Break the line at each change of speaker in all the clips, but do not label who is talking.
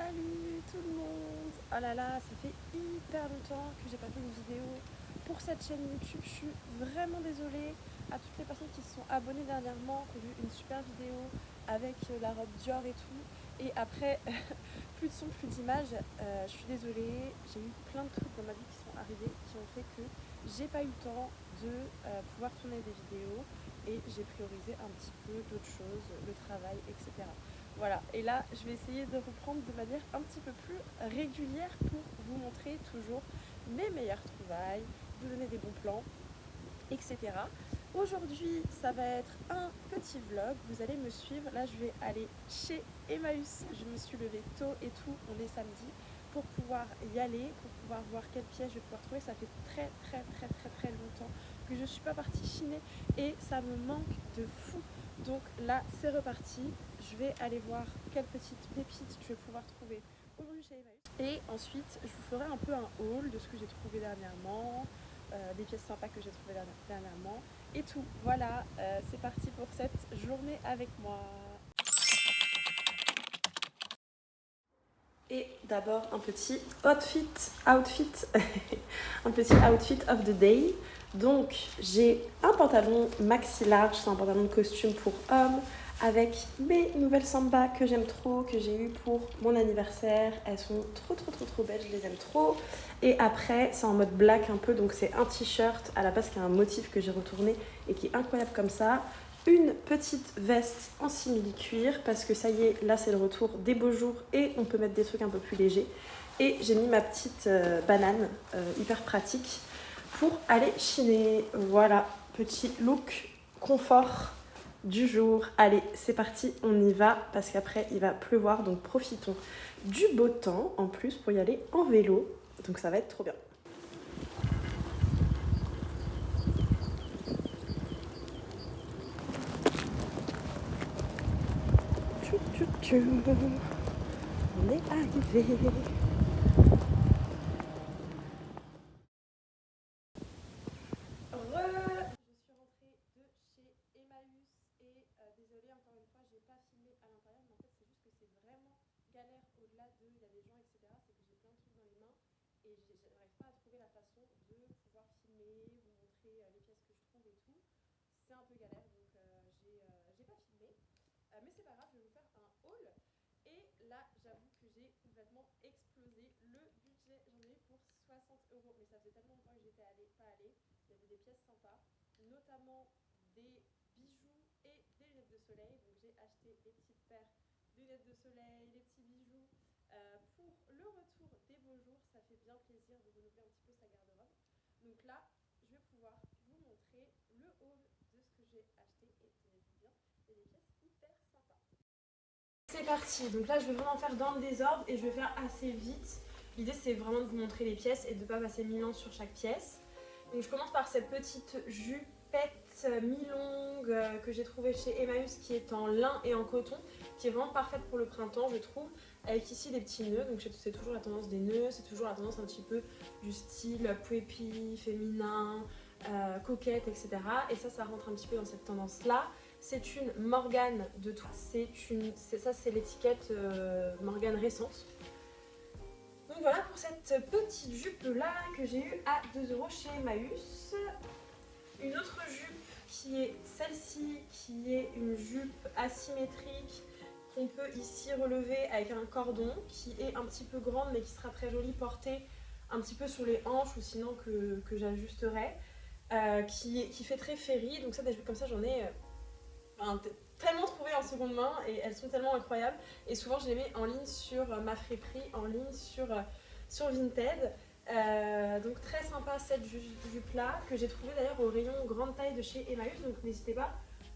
Salut tout le monde. Oh là là, ça fait hyper longtemps que j'ai pas fait une vidéo pour cette chaîne YouTube. Je suis vraiment désolée à toutes les personnes qui se sont abonnées dernièrement, qui ont vu une super vidéo avec la robe Dior et tout. Et après, plus de son, plus d'images. Je suis désolée, j'ai eu plein de trucs dans ma vie qui sont arrivés qui ont fait que j'ai pas eu le temps de pouvoir tourner des vidéos et j'ai priorisé un petit peu d'autres choses, le travail, etc. Voilà, et là je vais essayer de reprendre de manière un petit peu plus régulière pour vous montrer toujours mes meilleures trouvailles, vous donner des bons plans, etc. Aujourd'hui ça va être un petit vlog, vous allez me suivre, là je vais aller chez Emmaüs, je me suis levée tôt et tout, on est samedi, pour pouvoir y aller, pour pouvoir voir quelle pièce je vais pouvoir trouver. Ça fait très longtemps que je ne suis pas partie chiner et ça me manque de fou. Donc là c'est reparti, je vais aller voir quelles petites pépites je vais pouvoir trouver aujourd'hui chez Emmaüs. Et ensuite je vous ferai un peu un haul de ce que j'ai trouvé dernièrement, des pièces sympas que j'ai trouvées dernièrement et tout. Voilà, c'est parti pour cette journée avec moi. Et d'abord un petit outfit un petit outfit of the day. Donc j'ai un pantalon maxi large, c'est un pantalon de costume pour homme avec mes nouvelles Samba que j'aime trop, que j'ai eu pour mon anniversaire. Elles sont trop belles, je les aime trop. Et après c'est en mode black un peu, donc c'est un t-shirt à la base qui a un motif que j'ai retourné et qui est incroyable comme ça. Une petite veste en simili-cuir parce que ça y est, là c'est le retour des beaux jours et on peut mettre des trucs un peu plus légers. Et j'ai mis ma petite banane hyper pratique pour aller chiner. Voilà, petit look confort du jour. Allez, c'est parti, on y va parce qu'après il va pleuvoir, donc profitons du beau temps en plus pour y aller en vélo. Donc ça va être trop bien. On est arrivé. Je suis rentrée de chez Emmaüs et désolée encore une fois, j'ai pas filmé à l'intérieur, mais en fait c'est juste que c'est vraiment galère au-delà de il y a des gens, etc. C'est que j'ai plein de trucs dans les mains et j'arrive pas à trouver la façon de pouvoir filmer, vous montrer les pièces que je trouve et tout. C'est un peu galère donc j'ai pas filmé. Mais c'est pas grave, je vais vous faire un haul. Et là, j'avoue que j'ai complètement explosé le budget. J'en ai eu pour 60 €. Mais ça faisait tellement longtemps que j'étais pas allée. Il y avait des pièces sympas, notamment des bijoux et des lunettes de soleil. Donc j'ai acheté les petites paires de lunettes de soleil, les petits bijoux. Pour le retour des beaux jours, ça fait bien plaisir de renouveler un petit peu sa garde-robe. Donc là, je vais pouvoir vous montrer le haul de ce que j'ai acheté et tenez-vous bien, il y a des pièces hyper sympas. C'est parti, donc là je vais vraiment faire dans le désordre et je vais faire assez vite. L'idée c'est vraiment de vous montrer les pièces et de ne pas passer 1000 ans sur chaque pièce. Donc je commence par cette petite jupette mi-longue que j'ai trouvée chez Emmaüs qui est en lin et en coton, qui est vraiment parfaite pour le printemps je trouve, avec ici des petits nœuds. Donc c'est toujours la tendance des nœuds, c'est toujours la tendance un petit peu du style preppy, féminin, coquette, etc. Et ça rentre un petit peu dans cette tendance là. C'est une Morgane de tout. C'est l'étiquette Morgane récente. Donc voilà pour cette petite jupe là que j'ai eue à 2 € chez Emmaüs. Une autre jupe qui est celle-ci, qui est une jupe asymétrique qu'on peut ici relever avec un cordon, qui est un petit peu grande mais qui sera très jolie portée un petit peu sur les hanches ou sinon que j'ajusterai. Qui fait très ferry. Donc ça, des jupes comme ça, j'en ai tellement trouvées en seconde main et elles sont tellement incroyables. Et souvent, je les mets en ligne sur ma friperie, en ligne sur Vinted. Donc très sympa cette jupe là que j'ai trouvée d'ailleurs au rayon grande taille de chez Emmaüs. Donc n'hésitez pas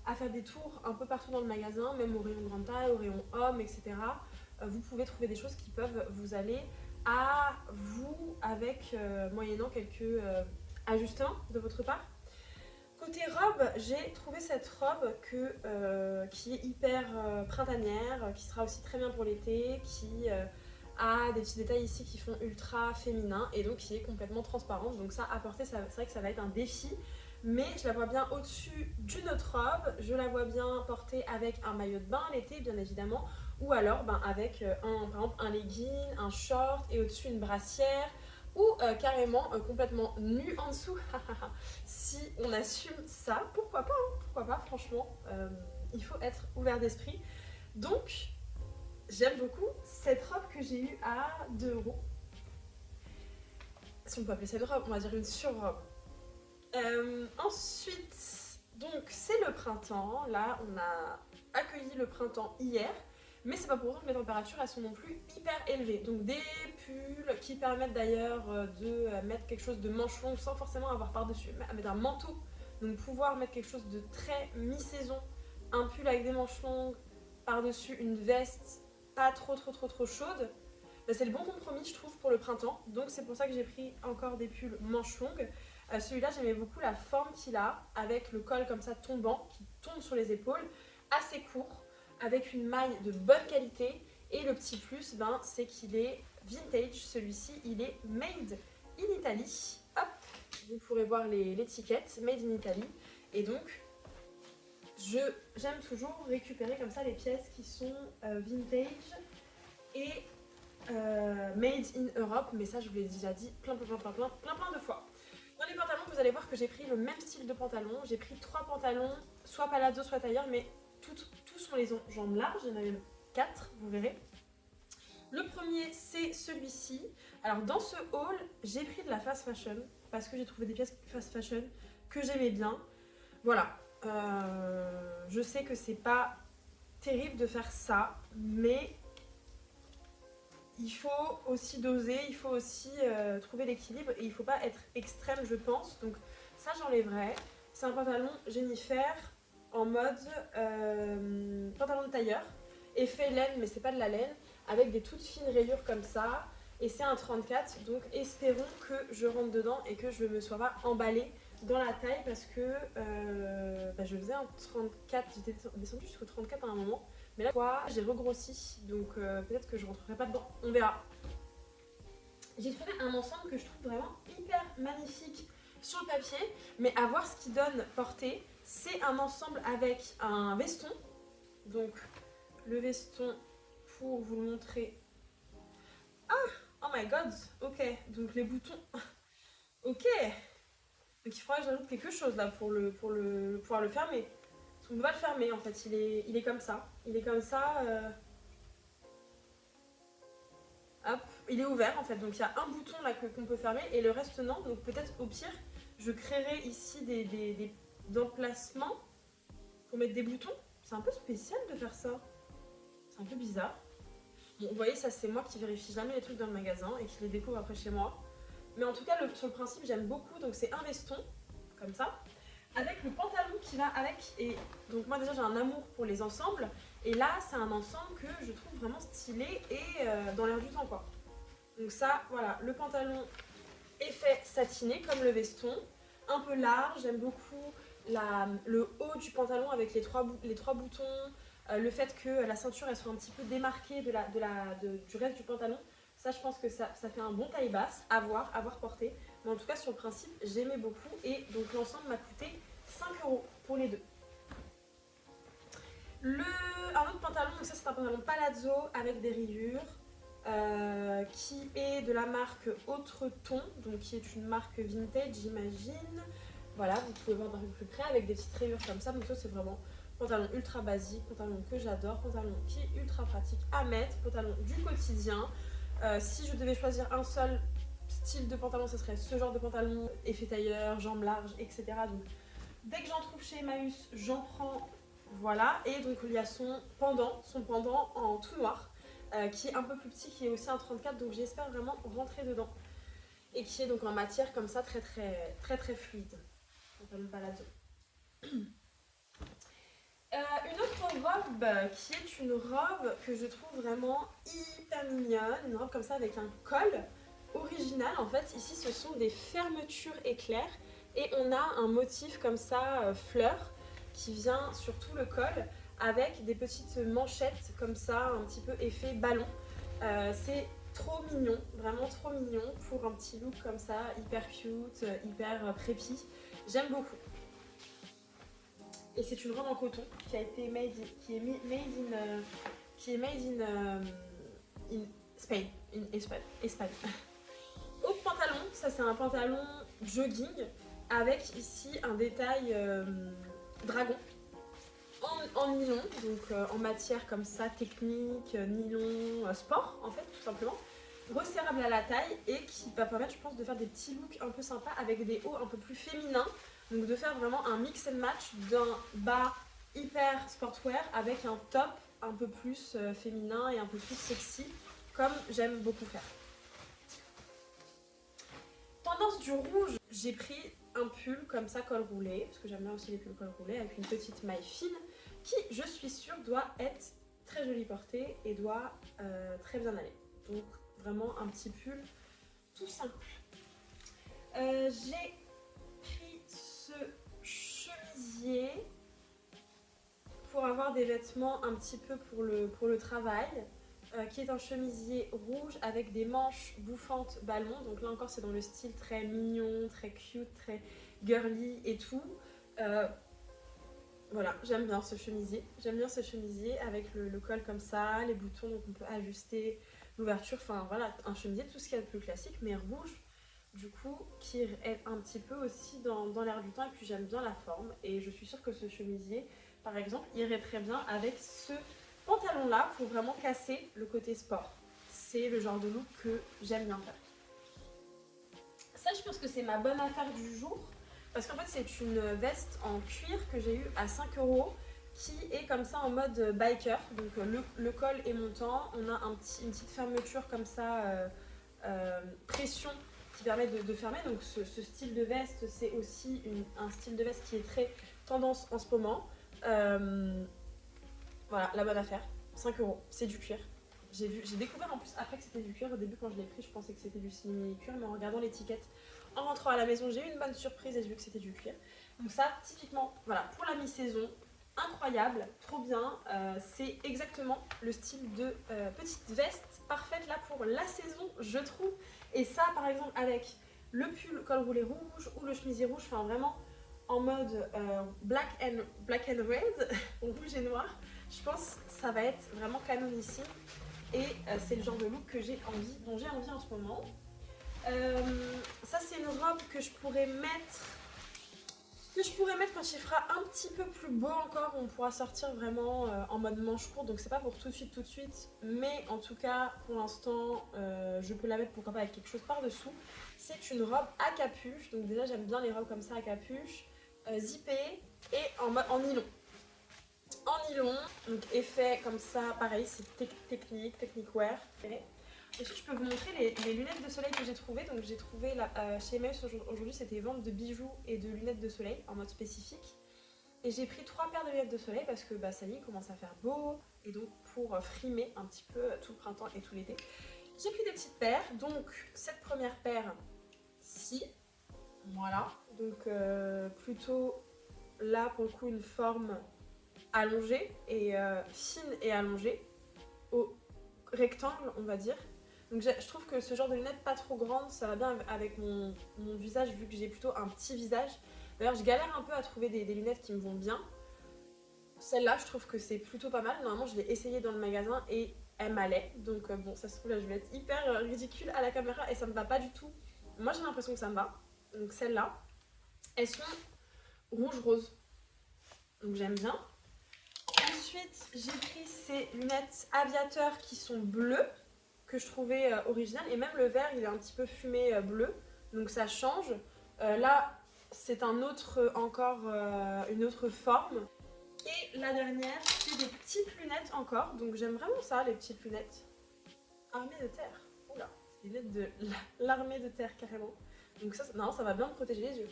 à faire des tours un peu partout dans le magasin, même au rayon grande taille, au rayon homme, etc. Vous pouvez trouver des choses qui peuvent vous aller à vous avec moyennant quelques ajustements de votre part. Côté robe, j'ai trouvé cette robe qui est hyper printanière, qui sera aussi très bien pour l'été, qui a des petits détails ici qui font ultra féminin et donc qui est complètement transparente. Donc ça, à porter, c'est vrai que ça va être un défi. Mais je la vois bien au-dessus d'une autre robe, je la vois bien portée avec un maillot de bain l'été bien évidemment, ou alors avec par exemple un legging, un short et au-dessus une brassière, ou carrément complètement nu en dessous. Si on assume ça, pourquoi pas, hein, pourquoi pas, franchement, il faut être ouvert d'esprit. Donc, j'aime beaucoup cette robe que j'ai eue à 2 €. Si on peut appeler ça une robe, on va dire une surrobe. Ensuite, donc c'est le printemps. Là, on a accueilli le printemps hier. Mais c'est pas pour autant que les températures elles sont non plus hyper élevées. Donc des pulls qui permettent d'ailleurs de mettre quelque chose de manche longue sans forcément avoir par-dessus, mettre un manteau. Donc pouvoir mettre quelque chose de très mi-saison. Un pull avec des manches longues, par-dessus une veste pas trop chaude. C'est le bon compromis je trouve pour le printemps. Donc c'est pour ça que j'ai pris encore des pulls manches longues. Celui-là j'aimais beaucoup la forme qu'il a avec le col comme ça tombant qui tombe sur les épaules, assez court, avec une maille de bonne qualité. Et le petit plus, c'est qu'il est vintage. Celui-ci, il est made in Italy. Hop, vous pourrez voir l'étiquette, made in Italy. Et donc, j'aime toujours récupérer comme ça les pièces qui sont vintage et made in Europe. Mais ça, je vous l'ai déjà dit plein de fois. Dans les pantalons, vous allez voir que j'ai pris le même style de pantalon. J'ai pris 3 pantalons, soit palazzo, soit tailleur, mais tous sont les jambes larges. Il y en a même 4, vous verrez. Le premier, c'est celui-ci. Alors, dans ce haul, j'ai pris de la fast fashion parce que j'ai trouvé des pièces fast fashion que j'aimais bien. Voilà. Je sais que c'est pas terrible de faire ça, mais il faut aussi doser, il faut aussi trouver l'équilibre et il faut pas être extrême, je pense. Donc ça, j'enlèverai. C'est un pantalon Jennifer en mode pantalon de tailleur, effet laine, mais c'est pas de la laine, avec des toutes fines rayures comme ça. Et c'est un 34, donc espérons que je rentre dedans et que je ne me sois pas emballée dans la taille parce que je faisais un 34, j'étais descendue jusqu'au 34 à un moment. Mais là, j'ai regrossi, donc peut-être que je rentrerai pas dedans, on verra. J'ai trouvé un ensemble que je trouve vraiment hyper magnifique sur le papier, mais à voir ce qu'il donne porté. C'est un ensemble avec un veston, donc le veston pour vous le montrer. Ah, oh my god, ok, donc les boutons, ok. Donc il faudra que j'ajoute quelque chose là pour pouvoir le fermer. Parce qu'on ne peut pas le fermer en fait, il est comme ça. Il est comme ça. Hop, il est ouvert en fait. Donc il y a un bouton là qu'on peut fermer et le reste non. Donc peut-être au pire, je créerai ici des emplacements pour mettre des boutons. C'est un peu spécial de faire ça. C'est un peu bizarre. Bon, vous voyez, ça c'est moi qui vérifie jamais les trucs dans le magasin et qui les découvre après chez moi. Mais en tout cas, sur le principe, j'aime beaucoup. Donc c'est un veston, comme ça, avec le pantalon qui va avec. Et donc moi déjà, j'ai un amour pour les ensembles. Et là, c'est un ensemble que je trouve vraiment stylé et dans l'air du temps, quoi. Donc ça, voilà, le pantalon effet satiné, comme le veston. Un peu large, j'aime beaucoup le haut du pantalon avec les trois boutons. Le fait que la ceinture, elle soit un petit peu démarquée du reste du pantalon. Ça, je pense que ça fait un bon taille basse à voir porter. Mais en tout cas, sur le principe, j'aimais beaucoup. Et donc, l'ensemble m'a coûté 5 € pour les deux. Un autre pantalon, donc ça, c'est un pantalon palazzo avec des rayures. Qui est de la marque Autre Ton, donc qui est une marque vintage, j'imagine. Voilà, vous pouvez voir d'un peu plus près avec des petites rayures comme ça. Donc, ça, c'est vraiment pantalon ultra basique, pantalon que j'adore, pantalon qui est ultra pratique à mettre, pantalon du quotidien. Si je devais choisir un seul style de pantalon, ce serait ce genre de pantalon, effet tailleur, jambes larges, etc. Donc dès que j'en trouve chez Emmaüs, j'en prends, voilà. Et donc il y a son pendant en tout noir, qui est un peu plus petit, qui est aussi un 34, donc j'espère vraiment rentrer dedans. Et qui est donc en matière comme ça, très fluide. Pantalon palazzo. Une autre robe qui est une robe que je trouve vraiment hyper mignonne, une robe comme ça avec un col original. En fait, ici ce sont des fermetures éclairs et on a un motif comme ça, fleur, qui vient sur tout le col avec des petites manchettes comme ça, un petit peu effet ballon. C'est trop mignon, vraiment trop mignon pour un petit look comme ça, hyper cute, hyper préppy. J'aime beaucoup. Et c'est une robe en coton qui est made in qui est made in Spain, Espagne. Au pantalon, ça c'est un pantalon jogging avec ici un détail dragon en nylon, donc en matière comme ça, technique, nylon, sport en fait, tout simplement. Resserrable à la taille et qui va permettre, je pense, de faire des petits looks un peu sympas avec des hauts un peu plus féminins. Donc de faire vraiment un mix and match d'un bas hyper sportwear avec un top un peu plus féminin et un peu plus sexy, comme j'aime beaucoup faire. Tendance du rouge, j'ai pris un pull comme ça col roulé, parce que j'aime bien aussi les pulls col roulé, avec une petite maille fine, qui je suis sûre doit être très jolie portée et doit très bien aller. Donc vraiment un petit pull tout simple. J'ai pris ce chemisier pour avoir des vêtements un petit peu pour le travail, qui est un chemisier rouge avec des manches bouffantes ballon. Donc là encore c'est dans le style très mignon, très cute, très girly et tout. Voilà, j'aime bien ce chemisier. J'aime bien ce chemisier avec le col comme ça, les boutons, donc on peut ajuster l'ouverture. Enfin voilà, un chemisier, tout ce qu'il y a de plus classique, mais rouge, du coup, qui est un petit peu aussi dans l'air du temps. Et puis j'aime bien la forme. Et je suis sûre que ce chemisier, par exemple, irait très bien avec ce pantalon-là pour vraiment casser le côté sport. C'est le genre de look que j'aime bien faire. Ça, je pense que c'est ma bonne affaire du jour. Parce qu'en fait, c'est une veste en cuir que j'ai eue à 5 € qui est comme ça en mode biker. Donc le col est montant. On a une petite fermeture comme ça, pression, qui permet de fermer. Donc ce style de veste, c'est aussi un style de veste qui est très tendance en ce moment. Voilà, la bonne affaire. 5 €, c'est du cuir. J'ai découvert en plus après que c'était du cuir. Au début, quand je l'ai pris, je pensais que c'était du simili-cuir, mais en regardant l'étiquette, en rentrant à la maison, j'ai eu une bonne surprise et j'ai vu que c'était du cuir. Donc ça, typiquement, voilà, pour la mi-saison, incroyable, trop bien. C'est exactement le style de petite veste parfaite là pour la saison, je trouve. Et ça, par exemple, avec le pull col roulé rouge ou le chemisier rouge, enfin vraiment en mode black and red, rouge et noir, je pense que ça va être vraiment canonissime. Et c'est le genre de look que dont j'ai envie en ce moment. Ça c'est une robe que je pourrais mettre quand il fera un petit peu plus beau encore, on pourra sortir vraiment en mode manche courte, donc c'est pas pour tout de suite, mais en tout cas pour l'instant je peux la mettre pourquoi pas avec quelque chose par dessous. C'est une robe à capuche, donc déjà j'aime bien les robes comme ça à capuche, zippée et en nylon. En nylon, donc effet comme ça, pareil, c'est technique wear. Ensuite, je peux vous montrer les lunettes de soleil que j'ai trouvées. Donc, j'ai trouvé chez Emmaüs aujourd'hui, c'était vente de bijoux et de lunettes de soleil en mode spécifique. Et j'ai pris 3 paires de lunettes de soleil parce que ça y est, il commence à faire beau. Et donc, pour frimer un petit peu tout le printemps et tout l'été, j'ai pris des petites paires. Donc, cette première paire-ci, voilà. Donc, plutôt là, pour le coup, une forme allongée et fine et allongée au rectangle, on va dire. Donc je trouve que ce genre de lunettes pas trop grandes, ça va bien avec mon visage vu que j'ai plutôt un petit visage. D'ailleurs, je galère un peu à trouver des lunettes qui me vont bien. Celle-là, je trouve que c'est plutôt pas mal. Normalement, je l'ai essayée dans le magasin et elle m'allait. Donc bon, ça se trouve là, je vais être hyper ridicule à la caméra et ça me va pas du tout. Moi, j'ai l'impression que ça me va. Donc celles-là, elles sont rouge-rose. Donc j'aime bien. Ensuite, j'ai pris ces lunettes aviateurs qui sont bleues, que je trouvais originales. Et même le vert, il est un petit peu fumé bleu, donc ça change. Là, c'est une autre forme. Et la dernière, c'est des petites lunettes encore. Donc j'aime vraiment ça, les petites lunettes. Armée de terre. Oula, c'est des lunettes de l'armée de terre carrément. Donc ça, non, ça va bien me protéger les yeux.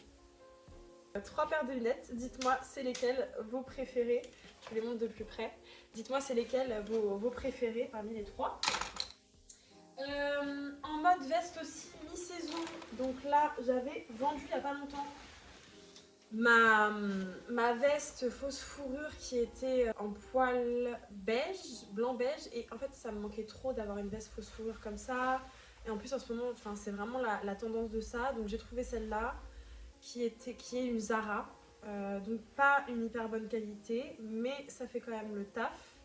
3 paires de lunettes, dites-moi c'est lesquelles vos préférées. Je vous les montre de plus près. Dites-moi c'est lesquelles vos préférées parmi les 3. En mode veste aussi, mi-saison. Donc là, j'avais vendu il n'y a pas longtemps ma veste fausse fourrure qui était en poil beige, blanc-beige. Et en fait, ça me manquait trop d'avoir une veste fausse fourrure comme ça. Et en plus, en ce moment, c'est vraiment la tendance de ça. Donc j'ai trouvé celle-là qui est une Zara. Donc pas une hyper bonne qualité, mais ça fait quand même le taf.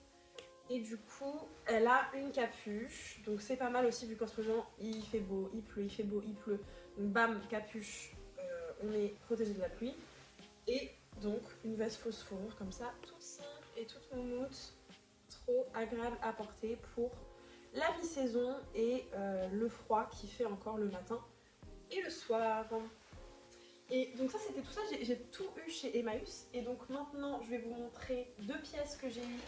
Et du coup, elle a une capuche. Donc c'est pas mal aussi vu qu'en ce moment, il fait beau, il pleut, il fait beau, il pleut. Donc bam, capuche, on est protégé de la pluie. Et donc une veste fausse fourrure comme ça, toute simple et toute moumoute. Trop agréable à porter pour la mi-saison et le froid qui fait encore le matin et le soir. Et donc ça c'était tout ça, j'ai tout eu chez Emmaüs. Et donc maintenant je vais vous montrer 2 pièces que j'ai eues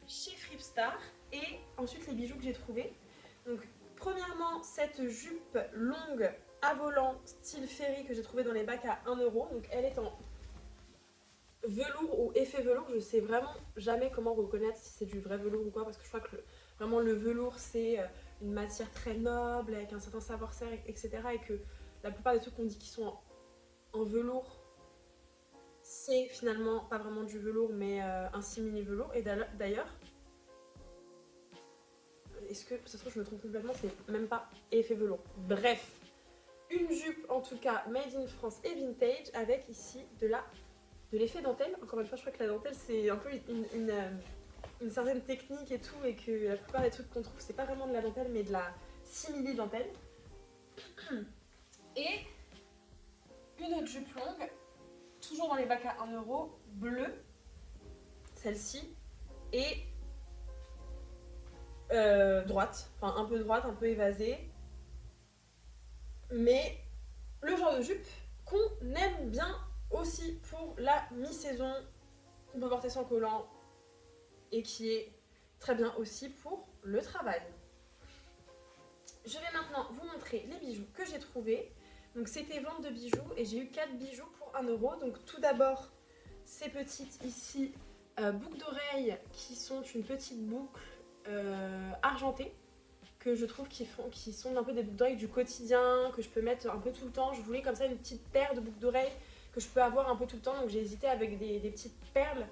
chez Fripstar et ensuite les bijoux que j'ai trouvés. Donc premièrement cette jupe longue à volant style ferry que j'ai trouvée dans les bacs à 1 euro. Donc elle est en velours ou effet velours, je sais vraiment jamais comment reconnaître si c'est du vrai velours ou quoi, parce que je crois que vraiment le velours c'est une matière très noble avec un certain savoir-faire, etc. Et que la plupart des trucs qu'on dit qui sont en velours, c'est finalement pas vraiment du velours mais un simili velours. Et d'ailleurs, est-ce que ça se trouve je me trompe complètement, c'est même pas effet velours. Bref, une jupe en tout cas made in France et vintage avec ici de l'effet dentelle. Encore une fois, je crois que la dentelle c'est un peu une certaine technique et tout, et que la plupart des trucs qu'on trouve c'est pas vraiment de la dentelle mais de la simili dentelle. Et une autre jupe longue, toujours dans les bacs à 1 euro, bleue, celle-ci, et droite, enfin un peu droite, un peu évasée, mais le genre de jupe qu'on aime bien aussi pour la mi-saison, qu'on peut porter sans collant et qui est très bien aussi pour le travail. Je vais maintenant vous montrer les bijoux que j'ai trouvés. Donc c'était vente de bijoux et j'ai eu 4 bijoux pour 1 euro. Donc tout d'abord, ces petites ici boucles d'oreilles qui sont une petite boucle argentée que je trouve qui sont un peu des boucles d'oreilles du quotidien, que je peux mettre un peu tout le temps. Je voulais comme ça une petite paire de boucles d'oreilles que je peux avoir un peu tout le temps, donc j'ai hésité avec des petites perles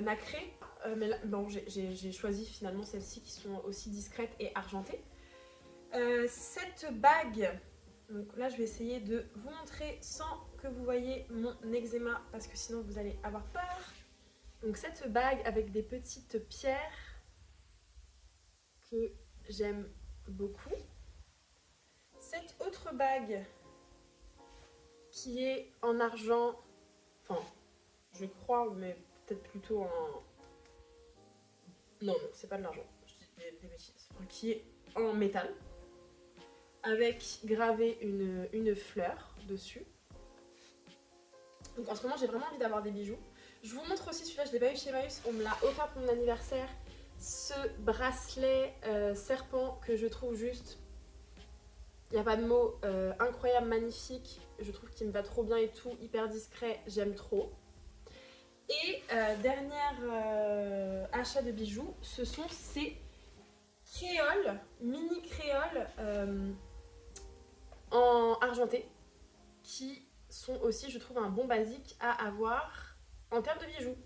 nacrées. Mais là, bon, j'ai choisi finalement celles-ci qui sont aussi discrètes et argentées. Cette bague, donc là je vais essayer de vous montrer sans que vous voyez mon eczéma parce que sinon vous allez avoir peur. Donc cette bague avec des petites pierres que j'aime beaucoup. Cette autre bague qui est en argent, enfin je crois, mais peut-être plutôt en... Non, c'est pas de l'argent, je dis des bêtises. Enfin, qui est en métal, avec gravé une fleur dessus. Donc en ce moment j'ai vraiment envie d'avoir des bijoux. Je vous montre aussi celui-là, je ne l'ai pas eu chez Emmaüs, on me l'a offert pour mon anniversaire. Ce bracelet serpent que je trouve juste, il n'y a pas de mots, incroyable, magnifique. Je trouve qu'il me va trop bien et tout, hyper discret, j'aime trop. Et dernier achat de bijoux, ce sont ces créoles, mini créoles en argenté, qui sont aussi, je trouve, un bon basique à avoir en termes de bijoux.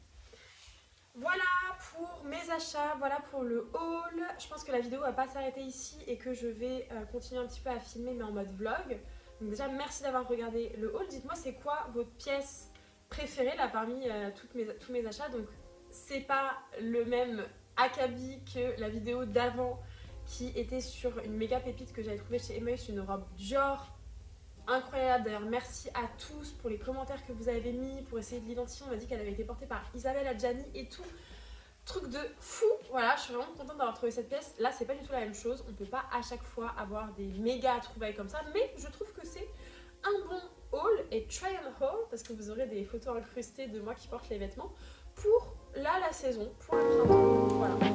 Voilà pour mes achats, voilà pour le haul. Je pense que la vidéo va pas s'arrêter ici et que je vais continuer un petit peu à filmer mais en mode vlog. Donc déjà merci d'avoir regardé le haul. Dites-moi c'est quoi votre pièce préférée là parmi tous mes achats. Donc c'est pas le même acabit que la vidéo d'avant qui était sur une méga pépite que j'avais trouvée chez Emmaüs, une robe Dior incroyable. D'ailleurs merci à tous pour les commentaires que vous avez mis pour essayer de l'identifier. On m'a dit qu'elle avait été portée par Isabelle Adjani et tout, truc de fou. Voilà, je suis vraiment contente d'avoir trouvé cette pièce. Là c'est pas du tout la même chose, on peut pas à chaque fois avoir des méga trouvailles comme ça, mais je trouve que c'est un bon haul et try and haul parce que vous aurez des photos incrustées de moi qui porte les vêtements pour là la saison, pour le printemps. Voilà.